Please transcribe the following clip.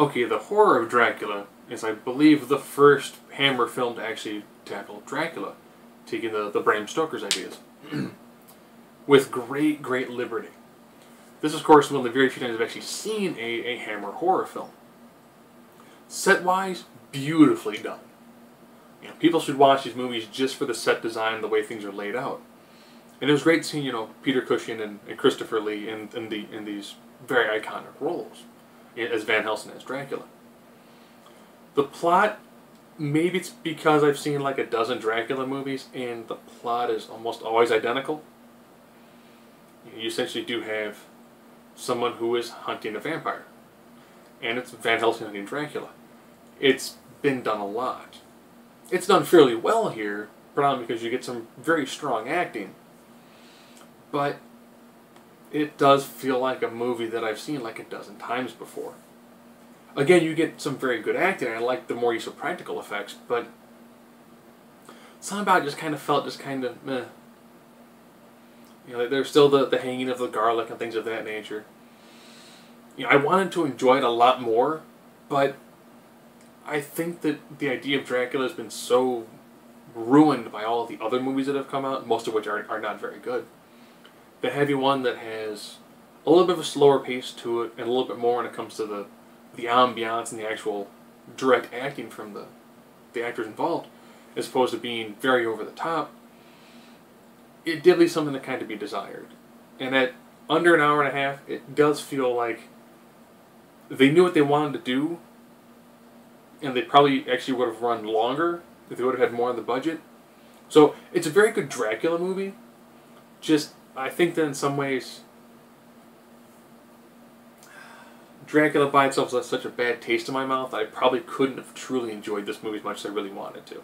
Okay, the horror of Dracula is, I believe, the first Hammer film to actually tackle Dracula, taking the Bram Stoker's ideas. With great, great liberty. This is, of course, one of the very few times I've actually seen a Hammer horror film. Set-wise, beautifully done. You know, people should watch these movies just for the set design and the way things are laid out. And it was great seeing, you know, Peter Cushing and Christopher Lee in these very iconic roles as Van Helsing as Dracula. The plot, maybe it's because I've seen like a dozen Dracula movies and the plot is almost always identical. You essentially do have someone who is hunting a vampire. And it's Van Helsing hunting Dracula. It's been done a lot. It's done fairly well here, probably because you get some very strong acting. But it does feel like a movie that I've seen like a dozen times before. Again, you get some very good acting. I like the more use of practical effects, but something about it just kind of felt just kind of meh. You know, there's still the hanging of the garlic and things of that nature. You know, I wanted to enjoy it a lot more, but I think that the idea of Dracula has been so ruined by all of the other movies that have come out, most of which are not very good. The heavy one that has a little bit of a slower pace to it and a little bit more when it comes to the ambiance and the actual direct acting from the actors involved, as opposed to being very over the top, it did leave something to kind of be desired. And at under an hour and a half, it does feel like they knew what they wanted to do, and they probably actually would have run longer if they would have had more on the budget. So it's a very good Dracula movie. Just, I think that in some ways, Dracula by itself has such a bad taste in my mouth, I probably couldn't have truly enjoyed this movie as much as I really wanted to.